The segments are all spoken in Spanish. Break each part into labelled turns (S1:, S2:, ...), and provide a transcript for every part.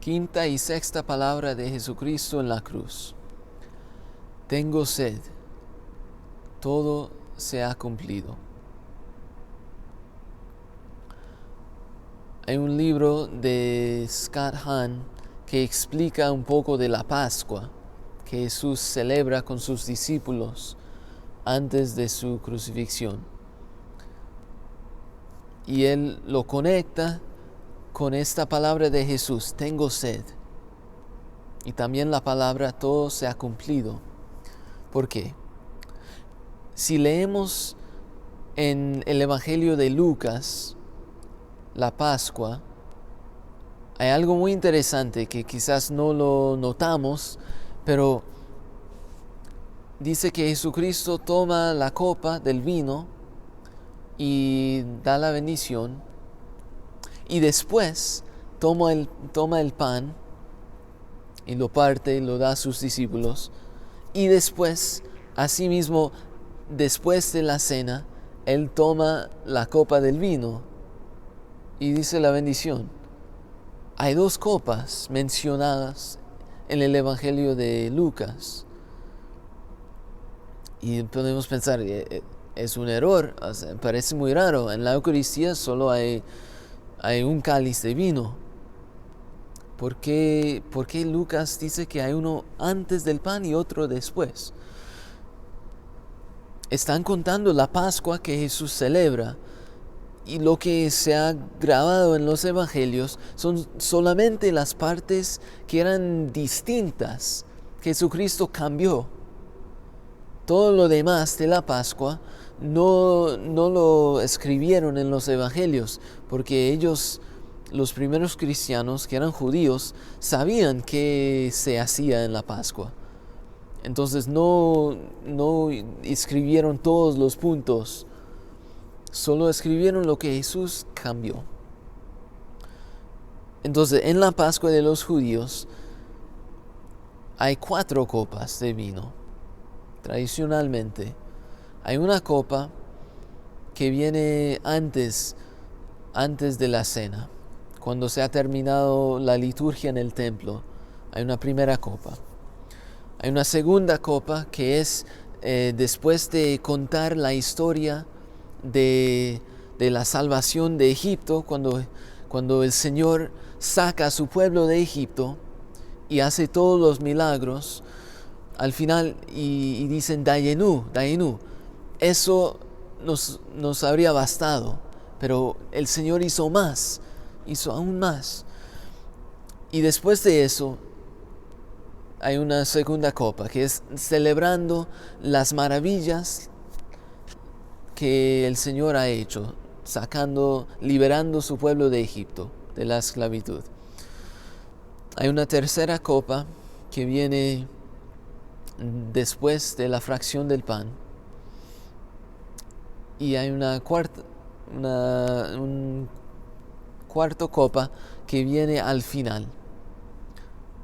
S1: Quinta y sexta palabra de Jesucristo en la cruz. Tengo sed. Todo se ha cumplido. Hay un libro de Scott Hahn que explica un poco de la Pascua que Jesús celebra con sus discípulos antes de su crucifixión. Y él lo conecta con esta palabra de Jesús, tengo sed. Y también la palabra todo se ha cumplido. ¿Por qué? Si leemos en el Evangelio de Lucas, la Pascua, hay algo muy interesante que quizás no lo notamos, pero dice que Jesucristo toma la copa del vino y da la bendición, y después toma el pan y lo parte y lo da a sus discípulos, y después, asimismo, después de la cena, él toma la copa del vino y dice la bendición. Hay dos copas mencionadas en el Evangelio de Lucas. Y podemos pensar, es un error, o sea, parece muy raro. En la Eucaristía solo hay un cáliz de vino. ¿Por qué Lucas dice que hay uno antes del pan y otro después? Están contando la Pascua que Jesús celebra. Y lo que se ha grabado en los evangelios son solamente las partes que eran distintas. Jesucristo cambió. Todo lo demás de la Pascua no lo escribieron en los evangelios, porque ellos, los primeros cristianos que eran judíos, sabían qué se hacía en la Pascua. Entonces no escribieron todos los puntos. Solo escribieron lo que Jesús cambió. Entonces, en la Pascua de los judíos hay 4 copas de vino. Tradicionalmente, hay una copa que viene antes de la cena. Cuando se ha terminado la liturgia en el templo, hay una primera copa. Hay una segunda copa que es después de contar la historia de la salvación de Egipto, cuando el Señor saca a su pueblo de Egipto y hace todos los milagros, al final y dicen Dayenu, eso nos habría bastado, pero el Señor hizo aún más. Y después de eso hay una segunda copa que es celebrando las maravillas que el Señor ha hecho, liberando su pueblo de Egipto, de la esclavitud. Hay una tercera copa que viene después de la fracción del pan. Y hay un cuarto copa que viene al final,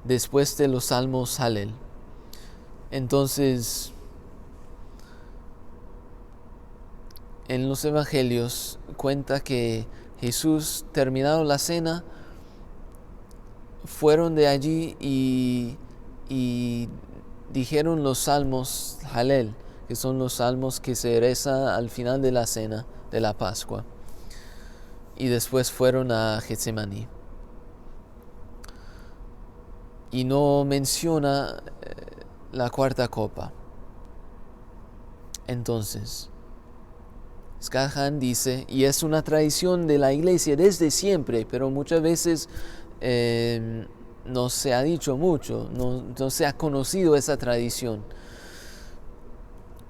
S1: después de los salmos Halel. Entonces, en los evangelios cuenta que Jesús, terminado la cena, fueron de allí y dijeron los salmos Halel, que son los salmos que se reza al final de la cena de la Pascua. Y después fueron a Getsemaní. Y no menciona la cuarta copa. Entonces, Scott Hahn dice, y es una tradición de la iglesia desde siempre, pero muchas veces no se ha dicho mucho, no se ha conocido esa tradición.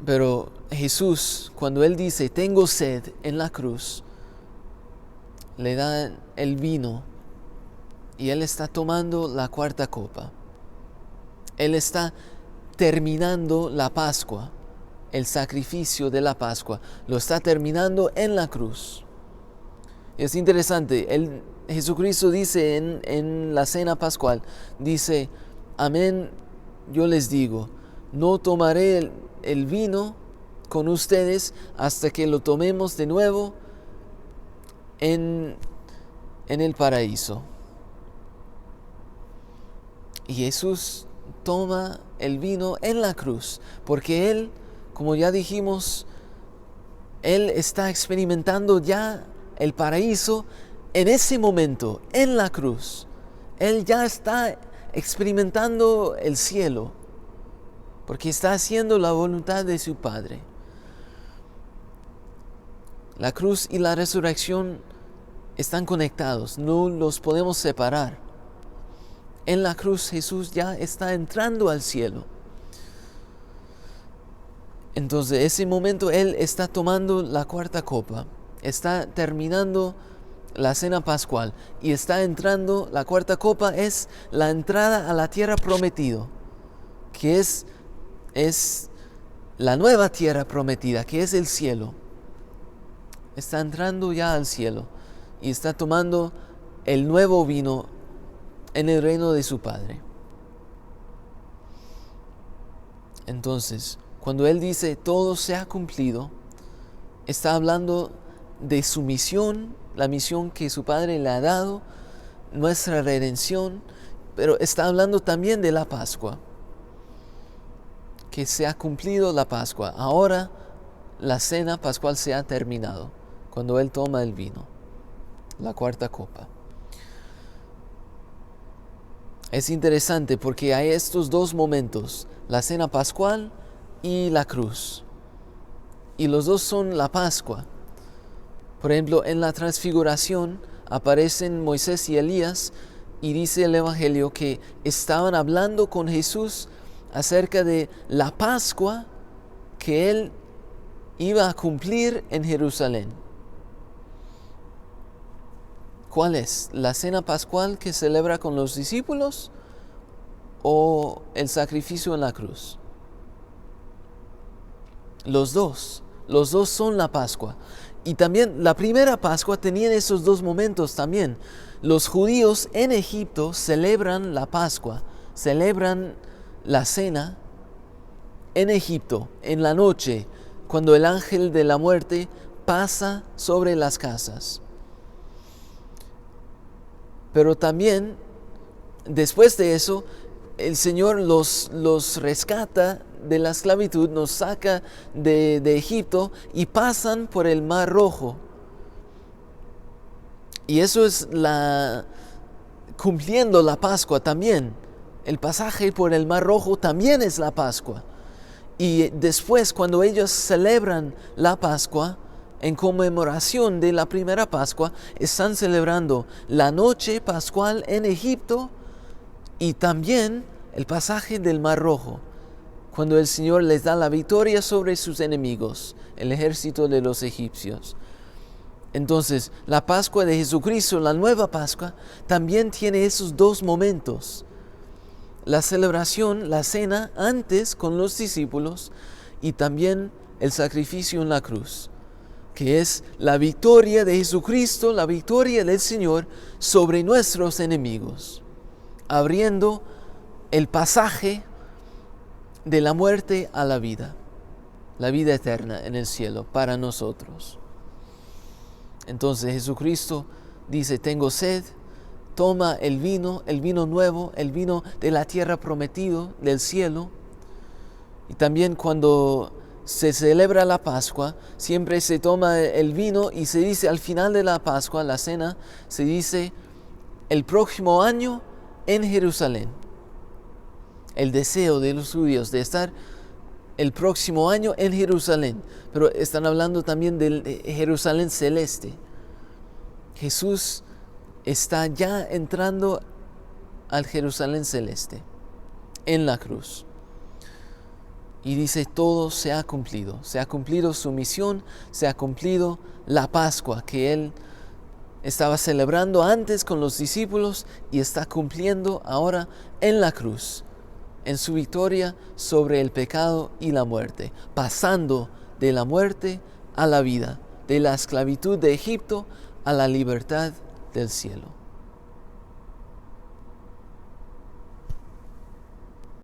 S1: Pero Jesús, cuando Él dice, tengo sed en la cruz, le da el vino y Él está tomando la cuarta copa. Él está terminando la Pascua. El sacrificio de la Pascua lo está terminando en la cruz. Es interesante, Jesucristo dice en la cena pascual, dice, amén, yo les digo, no tomaré el vino con ustedes hasta que lo tomemos de nuevo en el paraíso. Y Jesús toma el vino en la cruz, porque Él, como ya dijimos, Él está experimentando ya el paraíso en ese momento, en la cruz. Él ya está experimentando el cielo, porque está haciendo la voluntad de su Padre. La cruz y la resurrección están conectados, no los podemos separar. En la cruz Jesús ya está entrando al cielo. Entonces, ese momento Él está tomando la cuarta copa, está terminando la cena pascual y está entrando. La cuarta copa es la entrada a la tierra prometida, que es la nueva tierra prometida, que es el cielo. Está entrando ya al cielo y está tomando el nuevo vino en el reino de su Padre. Entonces, cuando Él dice todo se ha cumplido, está hablando de su misión, la misión que su Padre le ha dado, nuestra redención, pero está hablando también de la Pascua, que se ha cumplido la Pascua. Ahora la cena pascual se ha terminado, cuando Él toma el vino, la cuarta copa. Es interesante porque hay estos dos momentos, la cena pascual y la cruz. Y los dos son la Pascua. Por ejemplo, en la transfiguración aparecen Moisés y Elías y dice el Evangelio que estaban hablando con Jesús acerca de la Pascua que Él iba a cumplir en Jerusalén. ¿Cuál es? ¿La cena pascual que celebra con los discípulos o el sacrificio en la cruz? Los dos son la Pascua. Y también la primera Pascua tenía esos dos momentos también. Los judíos en Egipto celebran la Pascua, celebran la cena en Egipto, en la noche, cuando el ángel de la muerte pasa sobre las casas. Pero también, después de eso, el Señor los rescata de la esclavitud, nos saca de Egipto y pasan por el Mar Rojo. Y eso es cumpliendo la Pascua también. El pasaje por el Mar Rojo también es la Pascua. Y después, cuando ellos celebran la Pascua, en conmemoración de la primera Pascua, están celebrando la noche pascual en Egipto y también el pasaje del Mar Rojo, cuando el Señor les da la victoria sobre sus enemigos, el ejército de los egipcios. Entonces, la Pascua de Jesucristo, la nueva Pascua, también tiene esos dos momentos. La celebración, la cena antes con los discípulos y también el sacrificio en la cruz, que es la victoria de Jesucristo, la victoria del Señor sobre nuestros enemigos, abriendo el pasaje de la muerte a la vida eterna en el cielo para nosotros. Entonces Jesucristo dice: tengo sed, toma el vino nuevo, el vino de la tierra prometido, del cielo. Y también cuando se celebra la Pascua, siempre se toma el vino y se dice al final de la Pascua, la cena, se dice: el próximo año en Jerusalén. El deseo de los judíos de estar el próximo año en Jerusalén. Pero están hablando también de Jerusalén celeste. Jesús está ya entrando al Jerusalén celeste en la cruz. Y dice: todo se ha cumplido su misión, se ha cumplido la Pascua que Él estaba celebrando antes con los discípulos y está cumpliendo ahora en la cruz, en su victoria sobre el pecado y la muerte, pasando de la muerte a la vida, de la esclavitud de Egipto a la libertad del cielo.